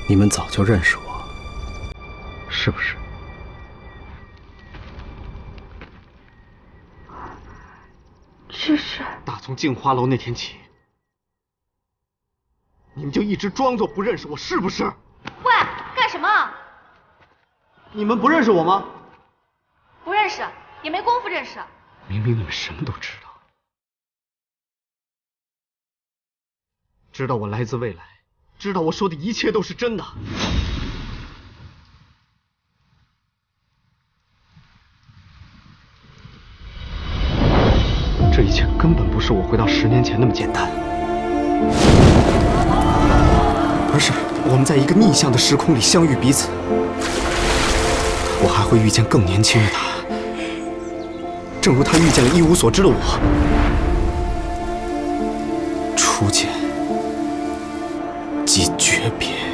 你们早就认识我，是不是？是。打从镜花楼那天起，你们就一直装作不认识我，是不是？喂，干什么？你们不认识我吗？不认识，也没工夫认识。明明你们什么都知道，知道我来自未来，知道我说的一切都是真的。这一切根本不是我回到10年前那么简单，而是我们在一个逆向的时空里相遇彼此。我还会遇见更年轻的他，正如他遇见了一无所知的我。初见即诀别。